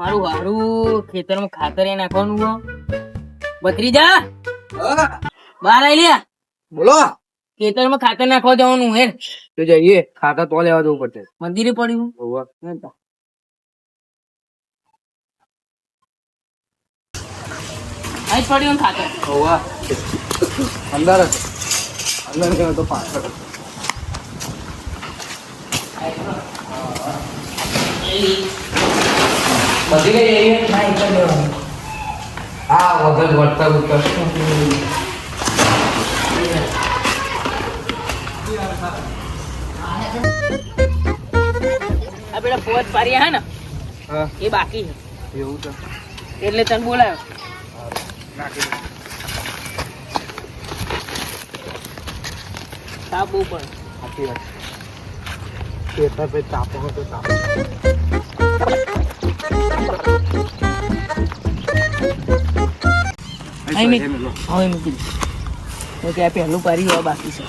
મારું હારું ખેતરમાં ખાતર એ નાખવાનું હો. ભત્રીજા બહાર આઈ લે. બોલો. ખેતરમાં ખાતર નાખવા જવાનું હે. તો જઈએ ખાતા તો લેવા જવું પડશે. મંદિરે પડ્યું હોવે. આજ પડ્યું ખાતર. હોવે. અંદર જ. અંદર ગયો તો પાછળ. બધી કઈ એરિયા ના એક જ લેવાનું. હા વગર વળતા ઉતર. આ પેલા પોચ પાર્યા હે ને હા એ બાકી છે એવું છે. એટલે તને બોલાયો. નાખી દે. તાપ બહુ પડે. સાચી વાત. ખેતર પે તાપો હતો તાપો. અહીં મેં હવે મૂકી દે. તો કે આ પહેલું પારી હવે બાકી છે.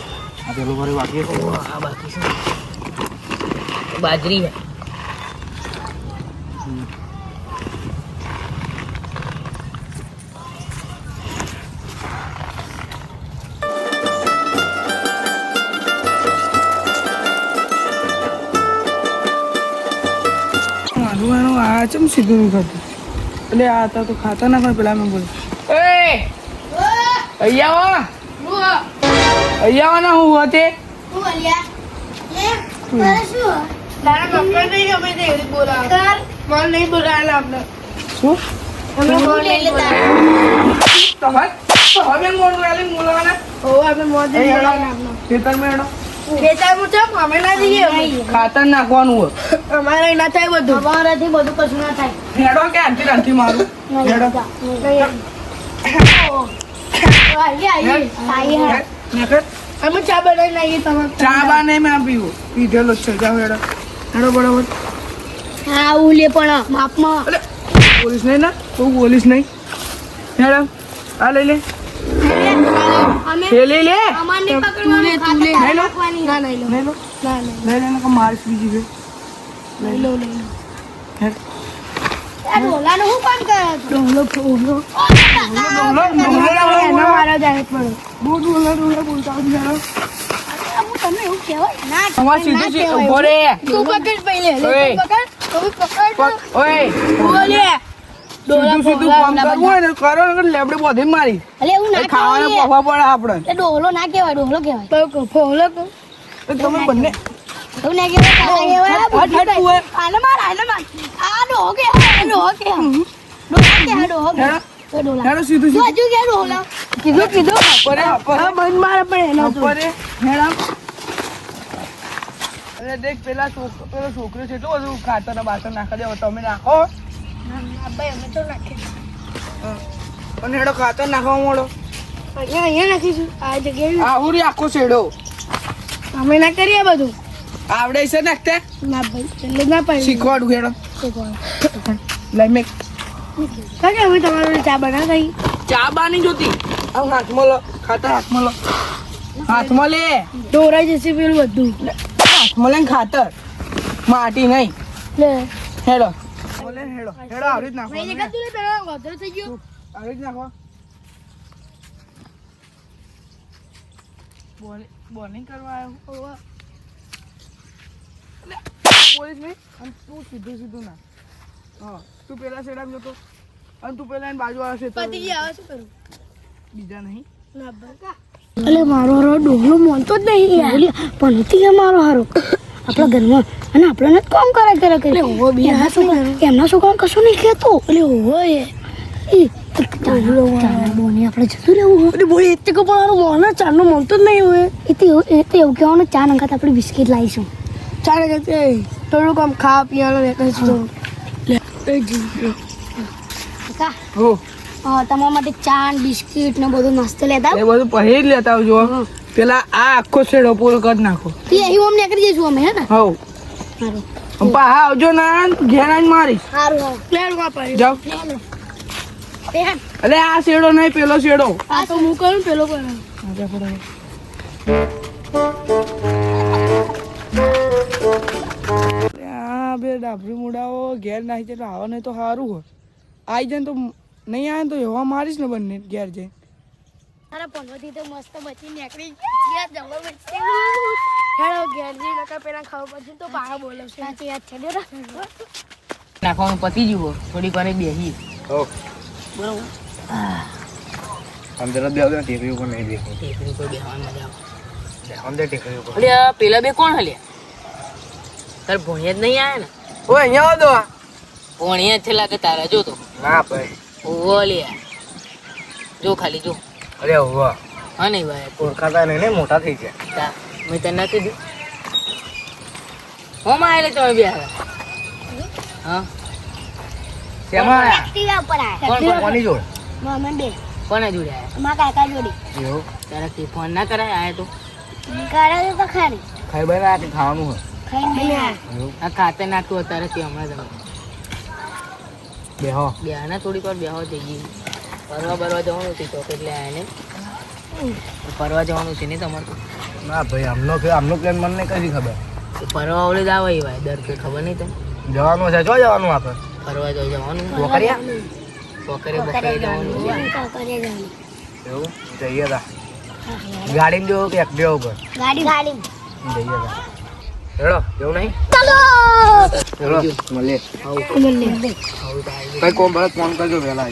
આ પેલું મારી બાકી છે. આ બાકી છે બાજરી છે. મારું આ ચમ સીધું નહીં કરતું એટલે આ હતા તો ખાતા ના પણ પેલા મેં બોલ્યું અહીંયા ના હું હોતે શું ખાતર નાખવાનું હોય અમારે ના થાય બધું અમારાથી બધું કશું ના થાય હેડો કે આંટી આંટી મારું હેડો અમે ચા બનાવીને આવીએ તમે ચા બા નહીં મેં પીવું પીધેલો જ છે જાઓ હેડો હેડો બરાબર હા ઉલે પણ માપમાં અલે બોલીશ નહીં ને તું બોલીશ નહીં હેડો આ લઈ લે અમે એ લઈ લે અમારને પકડવાનું ખાતર નાખવાની ના લઈ લો લઈ લો ના લઈ લઈ લે ને મારીશ બીજી બે લો લઈ લો હેડ આ ઢોલાનું હું કામ કરે ઢોલો ઢોલો મારા જાય પણ બોલ બોલતા હેડો હું તમને એવું કહેવાય ના અમાર સીધું છે ઉભો રે તું પકડ પહેલે ઓય. પકડ તું પકડ ઓય બોલે સીધું સીધું કામ કરવું હોય ને કરો ને લેબડે બોધી મારી અલે એવું ના ખાવાને પહોવા પડે આપણે એ ડોલો ના કહેવાય ડોલો કહેવાય તો ફોલો કો તો તમે બંને એવું ના કહેવાય કાલા કહેવાય હટ હટ તું હે. આને માર આ ડોહો કે ડોહો કે ડોહો કે તો ડોલા હેડો સીધું તું સીધું હજુ કે ડોલા કીધું પરે હા બંધ મારે પણ એનો તો પરે હેડા અરે દેખ પેલો છોકરો છે એટલું બધું ખાતર ને બાતર નાખી દેવો તમે નાખો ભાઈ અમે તો નાખી અને હેડો ખાતર નાખવા મળો અહીંયા નાખીશું આ જગ્યાએ આહુરી આખો શેડો અમે ના કરીએ બધું આવડે છે નાખતે ના ભાઈ એટલે ના પાડી શીખવાડું હેડો લઈ મેં કાકે અમે તમારો ચા બનાવી ચા બા નહીં જોતી આમ હાથમાં લો ખાતર હાથમાં લો હાથમાં લે દોરાઈ જશે પેલું બધું હાથમાં લે ને ખાતર માટી નહીં લે હેડો હેડો હેડો આવી જ નાખો મેં જગત તું પેલા ગોધરો થઈ ગયો આવી જ નાખો બોલિંગ કરવા આવ્યો બોલીશ નહીં અને તું સીધું સીધું ના હા તું પેલા શેડામાં જતો અને તું પેલા એની બાજુ આવે પતિ છે આવે શું કરું બીજા નહીં ના બકા અલે મારો હારો ડોહલો મોનતો જ નહીં યાર પણ નથી કે મારો હારો આપણા ઘરમાં અને આપણને જ કામ કરે એમના છોકરા કશું નહીં કહેતો એટલે હોય બોની આપણે જતું રહેવું એટલે બોલી એટલે કે પણ મારો મોને ચાનો મળતો જ નહીં હોય એ તો એવું કહેવાનું ચા નંખાત આપણે બિસ્કિટ લાવીશું ચા નંખાત થોડુંક આમ ખાવા પીવાનું હો તમારા માટે ચા બિસ્કિટ ને બધું નાસ્તો લેતા એ બધું પહેરી જ લેતા આવજો પેલા આ આખો શેડો પૂરો કરી નાખો અહીં અમને નીકળી જઈશું અમે હે ને હવ સારું પાહા આવજો ના ઘેર આવીને મારીશ સારું સારું જાઓ અરે આ શેડો નહીં પેલો શેડો આ તો હું કરું પેલો કરું આ બે ડાભરી મુડાઓ ઘેર નાખી છે તો આવા નહીં તો સારું હોય. આવી જાય ને તો નહીં આવે ને તો એવા મારીશ ને બંને ઘેર જઈને. અરે પનોતી તો મસ્ત બચી નીકળી ગયા જબર બચી હેડો ઘેર જઈ નકર પેલા ખાવ પછી તો પાછા બોલાવશે. સાચી વાત છે ડેરા નાખવાનું પતી ગયું થોડીક વાર બેસી ઓ બરોબર. અંદર જ બેહો ટીવી ઉપર નહીં દેખો ટેકરી પર બેસવાની મજા આવે. અંદર ટીવી ઉપર અલ્યા પેલા બે કોણ હલ્યા? તાર ભોણિયા જ નહીં આયા ને? ઓય અહીંયા આવો તો ભોણિયા જ છે લાગે તારા, જો તો. ના ભાઈ ઓવો લ્યા, જો ખાલી જો. અરે હોવા હા નહીં ભાઈ ઓળખાતા નહીં ને મોટા થઈ ગયા. તા મેં તને ના કીધું હોમ આયેલે તમે બે હવે. હા શેમાં આયા? એક્ટિવા પર આયા કોણ કોની જોડ? મામા બે કોના જોડે આયા? મારા કાકા જોડી એવું તારા કે ફોન ના કરાય આયા તો? કરે તો ખરી ખાઈ બને આ કે ખાવાનું હોય ખાઈને બે એવું આ ખાતે નાખતું અત્યારે તે હમણાં તમે બેહો બેહાના થોડીક વાર બેહો થઈ ગઈ. ફરવા જવાનું છે ચોક એટલે આયા ને ફરવા જવાનું છે ને તમારે તો? ના ભાઈ આમનો પ્લાન મને નહીં કઈ ખબર. તો ફરવા ઓલે જ આવે એ ભાઈ દર કે ખબર નહીં તમને? જવાનું છે જો જવાનું આપણે ફરવા જવાનું વોકરિયા પોકરે બકરે જવાનું છે. કાકાને જવાનું એવું જઈએ તા ગાડીમાં જવું કે એક્ટિવા ઉપર ગાડી જઈએ તા હેડો એવું નહીં ચાલો હેડો મળીએ મને કઈ કોમ ભરત ફોન કરજો વહેલા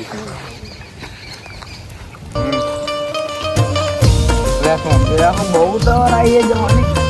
બહુ તો આવીએ જવાની